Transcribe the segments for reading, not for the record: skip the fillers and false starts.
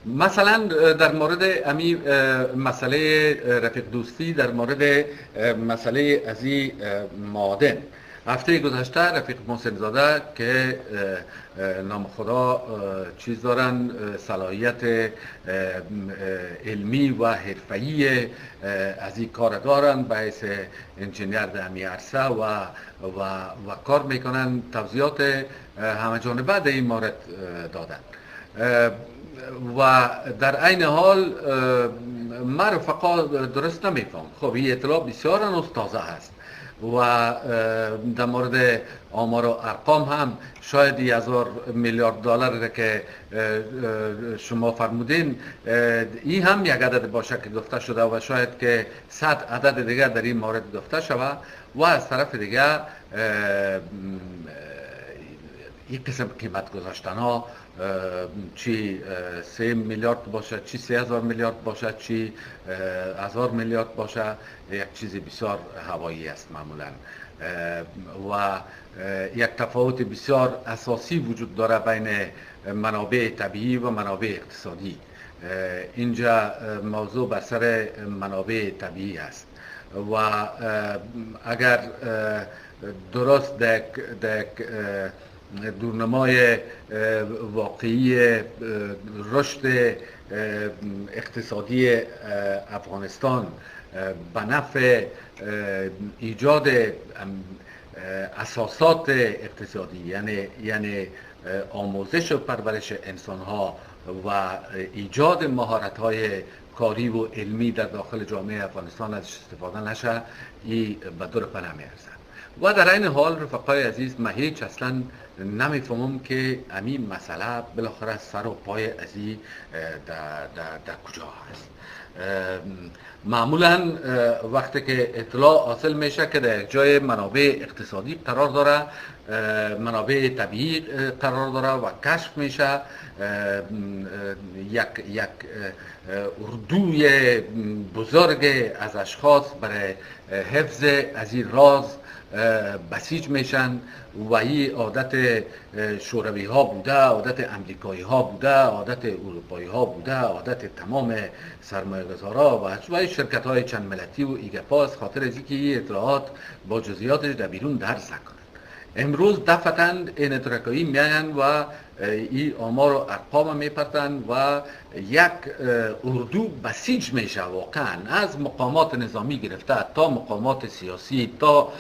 مثلا در مورد امی مسئله رفیق دوستی، در مورد مسئله ازی معادن، هفته گذشته رفیق محسن زاده که نام خدا چیز دارن، صلاحیت علمی و حرفه‌ای از این کار دارن، به حیث انجینیر در امی عرصه و کار میکنن، توضیحات همه جانبه در این مورد دادن. و در عین حال من رفقا درست نمیفهم. خب این اطلاع بسیار هنوز تازه هست و در مورد آمار و ارقام هم شاید 1000 میلیارد دلار که شما فرمودین این هم یک عدد باشه که گفته شده و شاید که 100 عدد دیگر در این مورد گفته شود و از طرف دیگر یک قسم قیمت گذاشتن ها، چی 3 میلیارد باشه، چی 3000 میلیارد باشه، چی 1000 میلیارد باشه، یک چیز بسیار هوایی است معمولا و یک تفاوت بسیار اساسی وجود داره بین منابع طبیعی و منابع اقتصادی. اینجا موضوع بر سر منابع طبیعی است و اگر درست در دورنمای واقعی رشد اقتصادی افغانستان به نفع ایجاد اساسات اقتصادی، یعنی آموزش و پرورش انسان ها و ایجاد مهارت های کاری و علمی در داخل جامعه افغانستان ازش استفاده نشه، این به دور پا نمیارزد. و در این حال رفقای عزیز، من هیچ اصلا نمیفهمم که همین مسئله بالاخره سر و پای ازی در کجا هست. معمولا وقتی که اطلاع حاصل میشه که در جای منابع اقتصادی قرار داره، منابع طبیعی قرار داره و کشف میشه، یک اردوی بزرگ از اشخاص برای حفظ از این راز بسیج میشن و این عادت شوروی ها بوده، عادت امریکایی ها بوده، عادت اروپایی ها بوده، عادت تمام سرمایه گذارا و شرکت های چند ملتی و ایگپاس، خاطر از اینکه این اطلاعات با جزئیاتش در بیرون درس نکنن. امروز دفعتاً این اترکایی میاین و این آمار و ارقام میپرتن و یک اردو بسیج میشه واقعا، از مقامات نظامی گرفته تا مقامات سیاسی، تا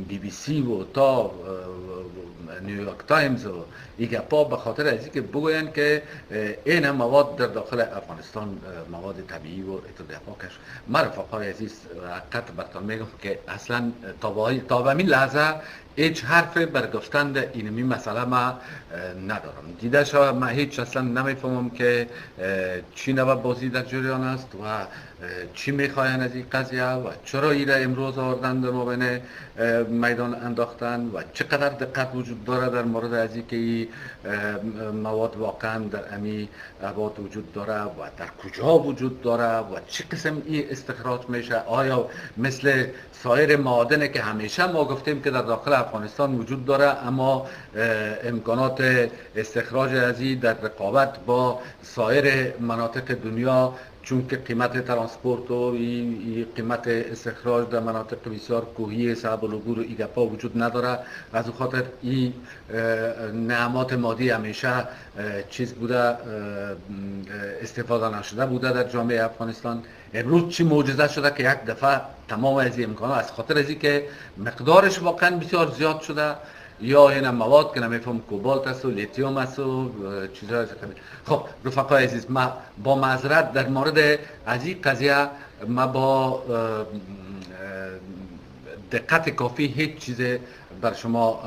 بی بی سی و تا نیویورک تایمز و ایگپا، به خاطر از اینکه بگوین که این مواد در داخل افغانستان مواد طبیعی و اتدافعش. من رفقای عزیز حقیقت براتون میگم که اصلا تا به این لحظه هیچ حرف بر گفتن اینمی مسئله ما ندارم. دیده شود من هیچ اصلا نمیفهمم که چی نوع بازی در جریان است و چی میخواین از این قضیه و چرا ایره امروز آوردن در مابین میدان انداختن و چقدر دقت وجود داره در مورد از این که این مواد واقعا در امی ابعاد وجود داره و در کجا وجود داره و چه قسم این استخراج میشه. آیا مثل سایر معادنه که همیشه ما گفتیم که در داخل افغانستان وجود داره اما امکانات استخراج از این در رقابت با سایر مناطق دنیا، چون که قیمت ترانسپورت و قیمت استخراج در مناطق بسیار کوهی صعب العبور و ایگپا وجود نداره، از او خاطر این نعمات مادی همیشه چیز بوده، استفاده نشده بوده در جامعه افغانستان. امروز چی معجزه شده که یک دفعه تمام از این امکانات، از خاطر از این که مقدارش واقعا بسیار زیاد شده، یا این مواد که نمیفهم کوبالت است و لیتیوم است و چیزهای قبیل. خب رفقای عزیز، ما با معذرت در مورد از این قضیه ما با دقت کافی هیچ چیز بر شما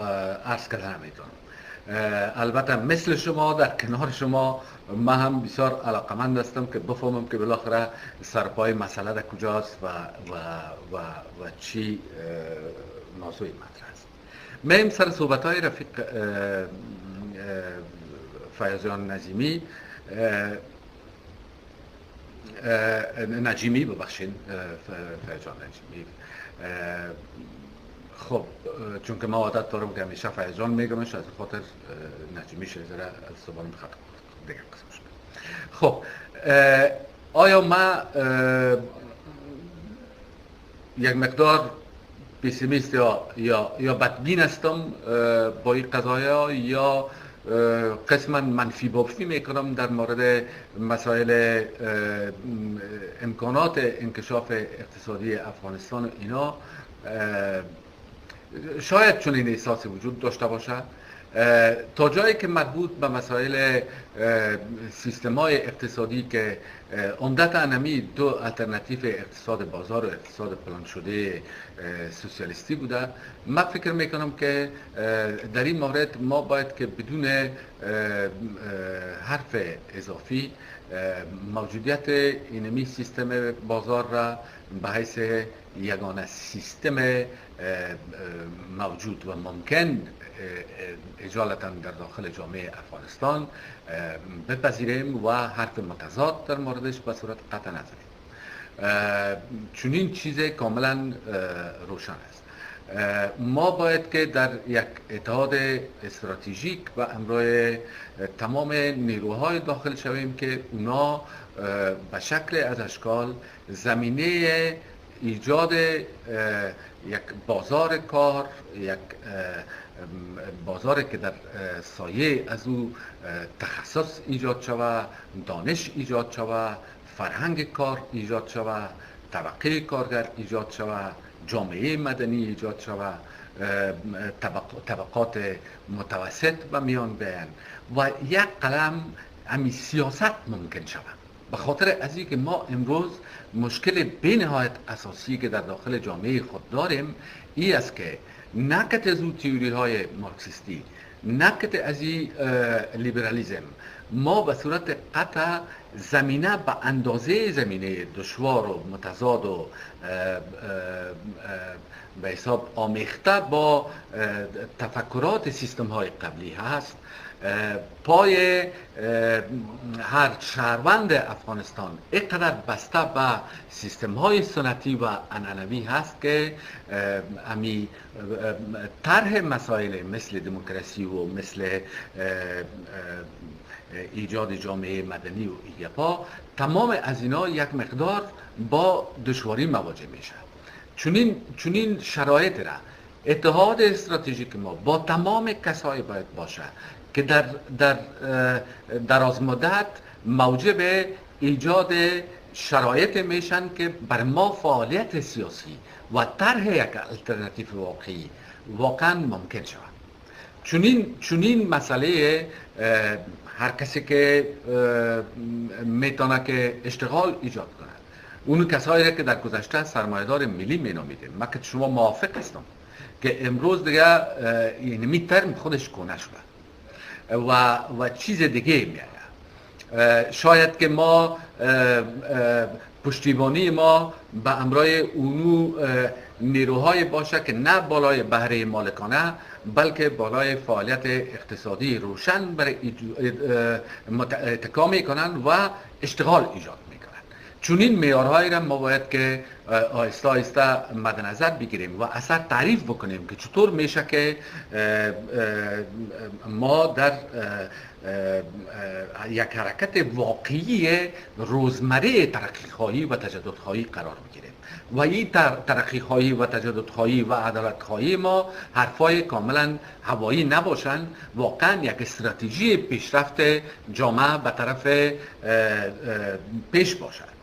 عرض کردن نمیتونم. البته مثل شما در کنار شما من هم بسیار علاقمند هستم که بفهمم که بالاخره سرپای مسئله در کجاست و چی موضوع مطرح است. میم سر صحبت های رفیق فیاضان نجیمی ببخشین فیاضان نجیمی. خب چون که ما عادت دارم که همیشه فیاضان میگمش، از خاطر نجیمی شزره از زبان خط دیگه قسم شد. خب آیا ما یک مقدار پیسیمیست یا بدبین هستم با این قضایا، یا قسما منفی بافی میکنم در مورد مسائل امکانات انکشاف اقتصادی افغانستان و اینا؟ شاید چون این احساسی وجود داشته باشه. تا جایی که مربوط به مسائل سیستم‌های اقتصادی که عمدتاً همی دو الटरनेटिव اقتصاد بازار و اقتصاد پلان شده سوسیالیستی بوده، من فکر میکنم که در این مورد ما باید که بدون حرف اضافی موجودیت اینمی سیستم بازار را به حیث یگانه سیستم موجود و ممکن اجالتا در داخل جامعه افغانستان بپذیریم و حرف متضاد در موردش به صورت قطع نزنیم، چون این چیز کاملا روشن است. ما باید که در یک اتحاد استراتژیک و همراه تمام نیروهای داخل شویم که اونا به شکل از اشکال زمینه ایجاد یک بازار کار، یک بازاری که در سایه از او تخصص ایجاد شود، دانش ایجاد شود، فرهنگ کار ایجاد شود، طبقه کارگر ایجاد شود، جامعه مدنی ایجاد شود، طبقات متوسط و میان بیان و یک قلم همی سیاست ممکن شود. به خاطر از اینکه ما امروز مشکل بینهایت اساسی که در داخل جامعه خود داریم این است که نکت از اون تیوری های مارکسیستی، نکت از این لیبرالیزم، ما به صورت قطع زمینه به اندازه زمینه دشوار و متضاد و به حساب آمیخته با تفکرات سیستم های قبلی هست. پای هر شهروند افغانستان اینقدر بسته به سیستم های سنتی و عنعنوی هست که امی طرح مسائل مثل دموکراسی و مثل ایجاد جامعه مدنی و ایگپا، تمام از اینا یک مقدار با دشواری مواجه میشه. چونین شرایط را اتحاد استراتژیک ما با تمام کسایی باید باشه که در دراز مدت موجب ایجاد شرایط میشن که بر ما فعالیت سیاسی و طرح یک الटरनेटिव واقعی واقعا ممکن شود. چونین مسئله هر کسی که میتونه که اشتغال ایجاد کنه، اون کسایی را که در گذشته سرمایه‌دار ملی مینامیدیم، من که شما موافق هستم که امروز دیگه اینمی ترم خودش کنه شده و چیز دیگه میاد. شاید که ما پشتیبانی ما به همراه اونو نیروهای باشه که نه بالای بهره مالکانه بلکه بالای فعالیت اقتصادی روشن برای اتکا میکنن و اشتغال ایجاد میکنن. چون این معیارهایی را ما باید که آهسته آهسته مد نظر بگیریم و اثر تعریف بکنیم که چطور میشه که ما در یک حرکت واقعی روزمره ترقی‌خواهی و تجددخواهی قرار بگیریم و این ترقی‌خواهی و تجددخواهی و عدالت‌خواهی ما حرفای کاملا هوایی نباشن، واقعا یک استراتژی پیشرفت جامعه به طرف پیش باشد.